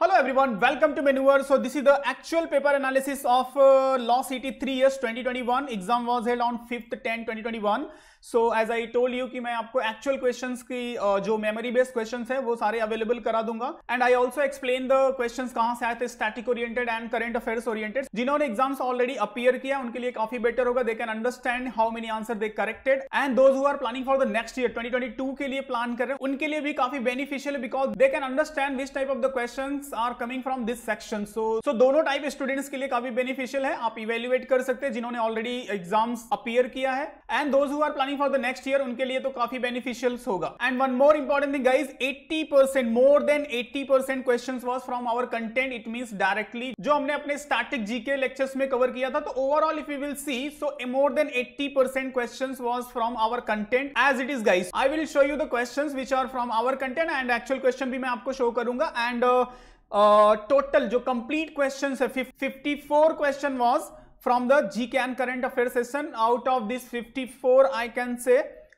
Hello everyone, welcome to Maneuver. So this is the actual paper analysis of Law CT 3 years 2021. Exam was held on 5th 10 2021. So as I told you कि मैं आपको actual questions की जो memory based questions है वो सारे available करा दूंगा. And I also explain the questions कहाँ से आए थे, static oriented and current affairs oriented. जिन्होंने exams already appear किया उनके लिए काफी better होगा. They can understand how many answer they corrected. And those who are planning for the next year 2022 के लिए plan कर रहे हैं उनके लिए भी काफी beneficial है because they can understand which type of the questions are coming from this section. So दोनों टाइप स्टूडेंट्स के लिए काफी बेनिफिशियल है. आप इवेल्युएट कर सकते हैं जिन्होंने ऑलरेडी एग्जाम्स अपीयर किया है and those who are planning for the next year उनके लिए तो काफी बेनिफिशियल होगा. And one more important thing guys, 80% more than 80% questions was from our content. It means directly जो हमने अपने स्टैटिक जीके लेक्चर्स में कवर किया था. तो overall if you will see so more than 80% questions was from our content as it is guys. I will show you the questions which are from our content and actual question भी मैं आपको show करूंगा. And total जो complete question है 54 question was from the GK and current affair session. Out of this 54 I can say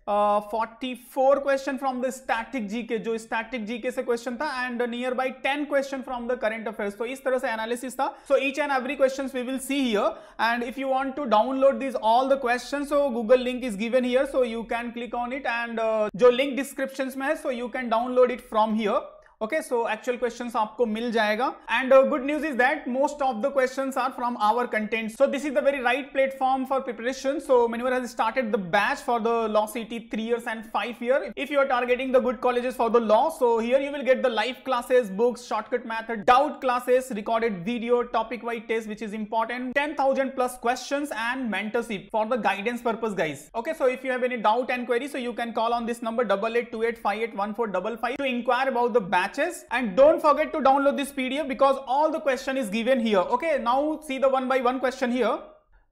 44 question from the static GK, जो static GK से question था, and near by 10 question from the current affairs. तो इस तरह से analysis था. So each and every question we will see here. And if you want to download this all the question so Google link is given here, so you can click on it. And जो link description में है so you can download it from here. Okay, so actual questions आपको मिल जाएगा. And good news is that most of the questions are from our content. So this is the very right platform for preparation. So Maneuver has started the batch for the Law CT 3 years and 5 year. If you are targeting the good colleges for the law, so here you will get the live classes, books, shortcut method, doubt classes, recorded video, topic wise test which is important, 10,000 plus questions and mentorship for the guidance purpose guys. Okay, so if you have any doubt and query, so you can call on this number 8828581455 to inquire about the batch. And don't forget to download this PDF because all the question is given here. Okay, now see the one by one question here.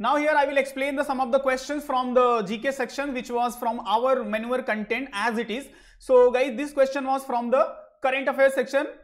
Now here I will explain the some of the questions from the GK section which was from our Maneuver content as it is. So guys, this question was from the current affairs section.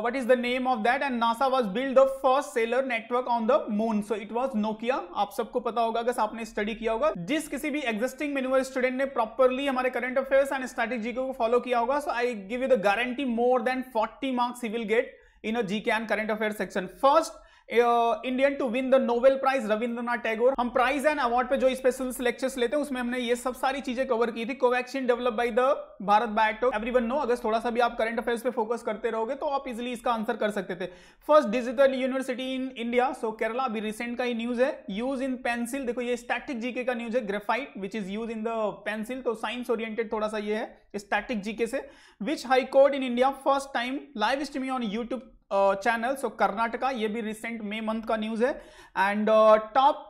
What is the name of that? And NASA was built the first cellular network on the moon. So it was Nokia. आप सबको पता होगा अगर आपने study किया होगा. जिस किसी भी एग्जिस्टिंग Maneuver स्टूडेंट ने प्रॉपरली हमारे current affairs and static GK को फॉलो किया होगा, so I give you the guarantee more than 40 marks he will get in a GK and current affair section. First Indian to win the Nobel prize Rabindranath Tagore. हम prize and award पे जो special lectures लेते हैं उसमें हमने ये सब सारी चीजें कवर की थी. Covaxin develop by the Bharat Biotech. Everyone know, अगर थोड़ा सा भी आप करंट अफेयर्स पे फोकस करते रहोगे तो आप इजीली इसका आंसर कर सकते थे. First digital university in India, so Kerala, अभी रिसेंट का ही न्यूज है. यूज इन पेंसिल, देखो ये स्टैटिक जीके का न्यूज है. Graphite which is use in the pencil, तो साइंस ओरिएंटेड थोड़ा सा ये है स्टैटिक जीके से. Which high court in India first time live streaming on YouTube channel, so Karnataka, ये भी रिसेंट मई मंथ का न्यूज है. एंड टॉप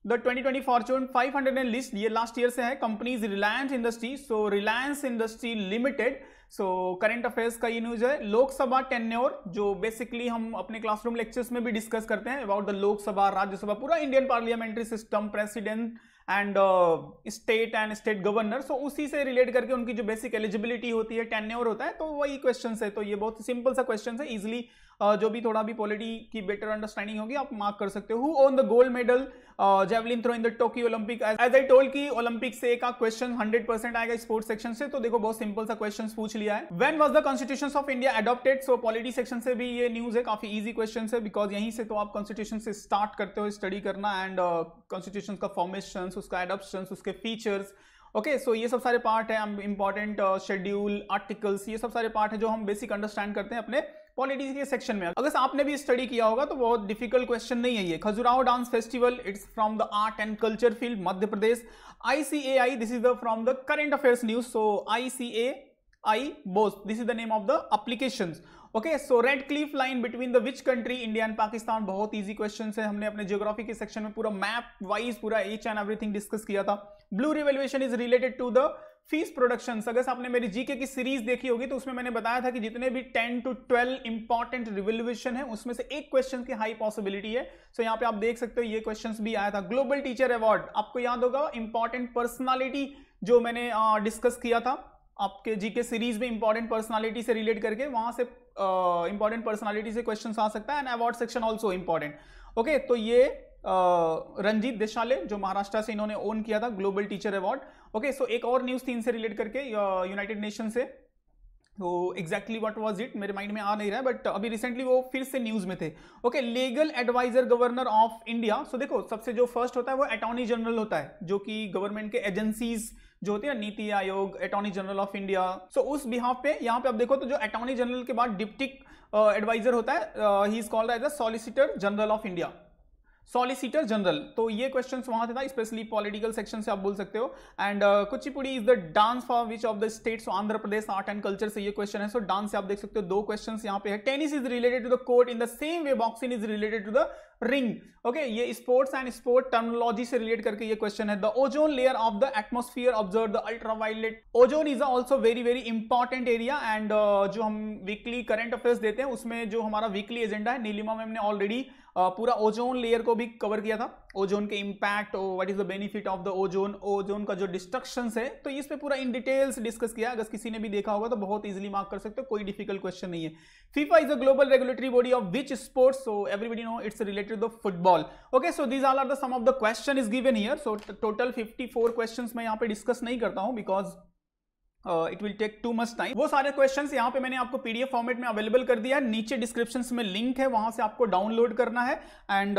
द 2020 फॉर्च्यून 500 लिस्ट, ये लास्ट ईयर से है. Companies Reliance industry, so Reliance industry limited. So current affairs का ये न्यूज है. लोकसभा टेन्योर, जो बेसिकली हम अपने क्लासरूम लेक्चर्स में भी डिस्कस करते हैं अबाउट द लोकसभा, राज्यसभा, पूरा Indian parliamentary system, president and state and state governor. So उसी से रिलेट करके उनकी जो बेसिक एलिजिबिलिटी होती है, टेन्योर होता है, तो वही क्वेश्चन है. तो ये बहुत सिंपल सा क्वेश्चन है. इजिली जो भी थोड़ा भी पॉलिटी की बेटर अंडरस्टैंडिंग होगी आप मार्क कर सकते हो. Who won the gold medal javelin throw in the Tokyo Olympic. As I told कि ओलंपिक से एक क्वेश्चन 100% आएगा स्पोर्ट्स सेक्शन से. तो देखो बहुत सिंपल सा क्वेश्चन पूछ लिया है. When was the constitution of India adopted, so polity section से भी ये न्यूज है. काफी इजी क्वेश्चन है बिकॉज यहीं से तो आप कॉन्स्टिट्यूशन से स्टार्ट करते हो स्टडी करना. एंड कॉन्स्टिट्यूशन का फॉर्मेशन, उसका एडॉप्शन, उसके फीचर्स. ओके, सो ये सब सारे पार्ट है इंपॉर्टेंट. शेड्यूल, आर्टिकल्स, ये सब सारे पार्ट है जो हम बेसिक अंडरस्टैंड करते हैं अपने पॉलिटिक्स के सेक्शन में. अगर आपने भी स्टडी किया होगा तो बहुत डिफिकल्ट क्वेश्चन नहीं है ये. Khajuraho dance festival, it's from the art and culture field, Madhya Pradesh. ICAI, this is the from the current affairs news. So ICAI Bose, this is the name of the applications. Okay, so red Cliff line between the which country, India and Pakistan. बहुत easy question है. हमने अपने geography के section में पूरा map wise पूरा each and everything discuss किया था. Blue revolution is related to the fish production. अगर आपने मेरी जीके की सीरीज देखी होगी तो उसमें मैंने बताया था कि जितने भी 10 to 12 इंपॉर्टेंट रिवोल्यूशन है उसमें से एक क्वेश्चन की हाई पॉसिबिलिटी है. सो यहाँ पे आप देख सकते हो ये क्वेश्चन भी आया था. ग्लोबल टीचर अवार्ड, आपको याद होगा इंपॉर्टेंट पर्सनालिटी जो मैंने डिस्कस किया था आपके जीके सीरीज में. इंपॉर्टेंट पर्सनालिटी से रिलेट करके वहां से इंपॉर्टेंट पर्सनालिटी से क्वेश्चन आ सकता है. And award section also important. Okay, तो ये रंजीत देशाले जो महाराष्ट्र से इन्होंने ओन किया था ग्लोबल टीचर अवार्ड. ओके, सो एक और न्यूज थी इनसे रिलेट करके यूनाइटेड नेशन से. तो एग्जैक्टली व्हाट वाज इट मेरे माइंड में आ नहीं रहा है, बट अभी रिसेंटली वो फिर से न्यूज में थे। Okay, legal adviser governor of India. So देखो, सबसे जो फर्स्ट होता है वो अटॉर्नी जनरल होता है, जो कि गवर्नमेंट के एजेंसीज जो होती है, NITI Aayog, attorney general of India. सो उस बिहाफ पे यहाँ पे आप देखो तो जो अटॉर्नी जनरल के बाद डिप्टी एडवाइजर होता है, he is called as the solicitor general of India, solicitor general. तो ये क्वेश्चंस वहां से था, स्पेशली पॉलिटिकल सेक्शन से आप बोल सकते हो। And Kuchipudi is the dance for which of the states, Andhra Pradesh art and culture से ये क्वेश्चन है। सो डांस से आप देख सकते हो 2 क्वेश्चंस यहाँ पे है। Tennis is related to the court in the same way boxing is related to the ring. Okay, ये स्पोर्ट्स एंड स्पोर्ट टर्मिनोलॉजी से रिलेट करके ये क्वेश्चन है। The ozone layer of the atmosphere observe the ultraviolet ozone is also very very important area. And जो हम weekly current affairs देते हैं उसमें जो हमारा वीकली एजेंडा है, नीलिमा मैम ने ऑलरेडी पूरा ओजोन लेयर को भी कवर किया था, ओजोन के impact, what is the benefit of the ozone, ozone का जो डिस्ट्रक्शंस है, तो इस पे पूरा इन डिटेल्स डिस्कस किया। अगर किसी ने भी देखा होगा तो बहुत इजीली मार्क कर सकते हो, कोई डिफिकल्ट क्वेश्चन नहीं है। FIFA is the global regulatory body of which sports, so everybody know it's related to football. Okay, so these all are the some of the question is given here. So total 54 questions मैं यहाँ पे discuss नहीं करता हूँ, because it will take too much time. वो सारे questions यहाँ पे मैंने आपको पीडीएफ फॉर्मेट में अवेलेबल कर दिया है, नीचे डिस्क्रिप्शन में लिंक है, वहां से आपको डाउनलोड करना है। And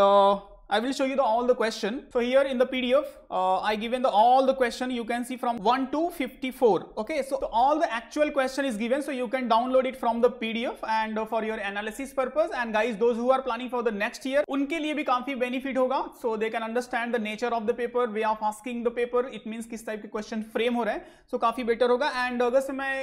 I will show you all the question. So here in the PDF, I given all the question. You can see from 1 to 54. Okay, so all the actual question is given, so you can download it from the PDF and for your analysis purpose. And guys, those who are planning for the next year, उनके लिए भी काफी benefit होगा. So they can understand the nature of the paper, way of asking the paper. It means किस type के question frame हो रहे हैं. So काफी better होगा. And अगर से मैं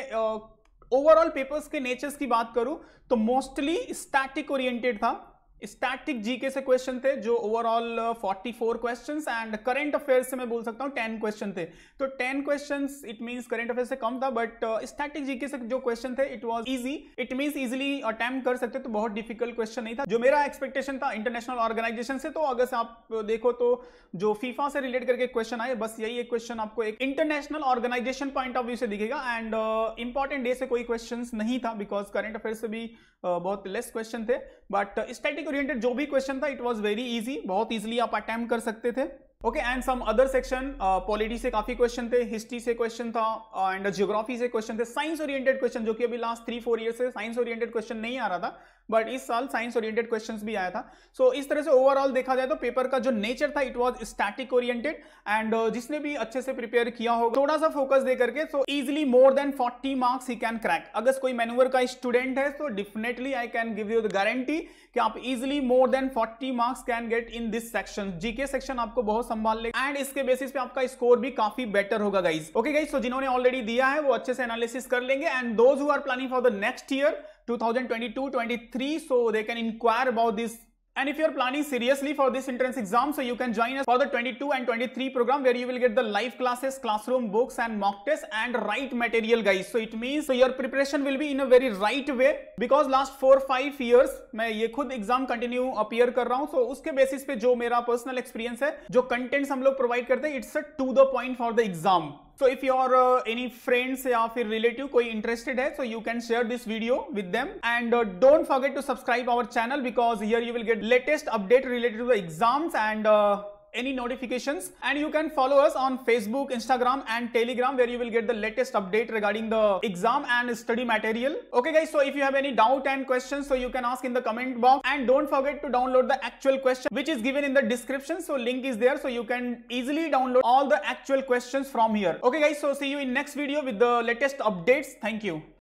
ओवरऑल पेपर्स के नेचर्स की बात करूं तो मोस्टली स्टैटिक ओरिएंटेड था। स्टैटिक जीके से क्वेश्चन थे जो overall 44 questions, and current affairs से मैं बोल सकता हूं 10 क्वेश्चन थे। तो 10 questions it means current affairs से कम था, बट स्टैटिक जीके से जो क्वेश्चन थे it was easy, it means easily attempt कर सकते, तो बहुत डिफिकल्ट क्वेश्चन नहीं था। जो मेरा एक्सपेक्टेशन था इंटरनेशनल ऑर्गेनाइजेशन से, तो अगर से आप देखो तो जो फीफा से रिलेट करके क्वेश्चन आए, बस यही एक क्वेश्चन आपको एक international organization point of view से दिखेगा। एंड इंपॉर्टेंट डे से कोई क्वेश्चन नहीं था, बिकॉज करंट अफेयर्स से भी बहुत लेस क्वेश्चन थे। बट स्टैटिक ओरिएंटेड जो भी क्वेश्चन था इट वाज वेरी इजी, बहुत इजीली आप अटेम्प्ट कर सकते थे। Okay, and some other section, polity से काफी क्वेश्चन थे, हिस्ट्री से क्वेश्चन था, एंड ज्योग्राफी से क्वेश्चन थे, साइंस ओरिएंटेड क्वेश्चन, जो कि अभी लास्ट 3-4 ईयर से साइंस ओरिएंटेड क्वेश्चन नहीं आ रहा था, बट इस साल साइंस ओरिएंटेड क्वेश्चंस भी आया था। सो इस तरह से ओवरऑल देखा जाए तो पेपर का जो नेचर था it was static oriented. And जिसने भी अच्छे से प्रिपेयर किया होगा, थोड़ा सा फोकस दे करके, so easily more than 40 marks he can crack. अगर कोई मैन्यूवर का स्टूडेंट है तो definitely I can give you the guarantee कि आप easily more than 40 marks can get in this section. GK section आपको बहुत संभाल लेगा, एंड इसके बेसिस पे आपका स्कोर भी काफी बेटर होगा गाइज। ओके गाइज, सो जिन्होंने ऑलरेडी दिया है वो अच्छे से एनालिसिस कर लेंगे, and those who are planning for the next year 2022-23, so they can inquire about this. And if you are planning seriously for this entrance exam, so you can join us for the 22 and 23 program, where you will get the live classes, classroom books and mock tests and right material guys. So it means so your preparation will be in a very right way, because last 4-5 years मैं ये खुद exam continue appear कर रहा हूँ। so उसके basis पे जो मेरा पर्सनल एक्सपीरियंस है, जो कंटेंट्स हम लोग प्रोवाइड करते हैं, it's to the point for the exam. So if your any friends या फिर relative कोई interested है, so you can share this video with them, and don't forget to subscribe our channel, because here you will get latest update related to the exams and any notifications, and you can follow us on Facebook, Instagram and Telegram, where you will get the latest update regarding the exam and study material. Okay guys, so if you have any doubt and questions, so you can ask in the comment box, and don't forget to download the actual question which is given in the description. So link is there, so you can easily download all the actual questions from here. Okay guys, so see you in next video with the latest updates. Thank you.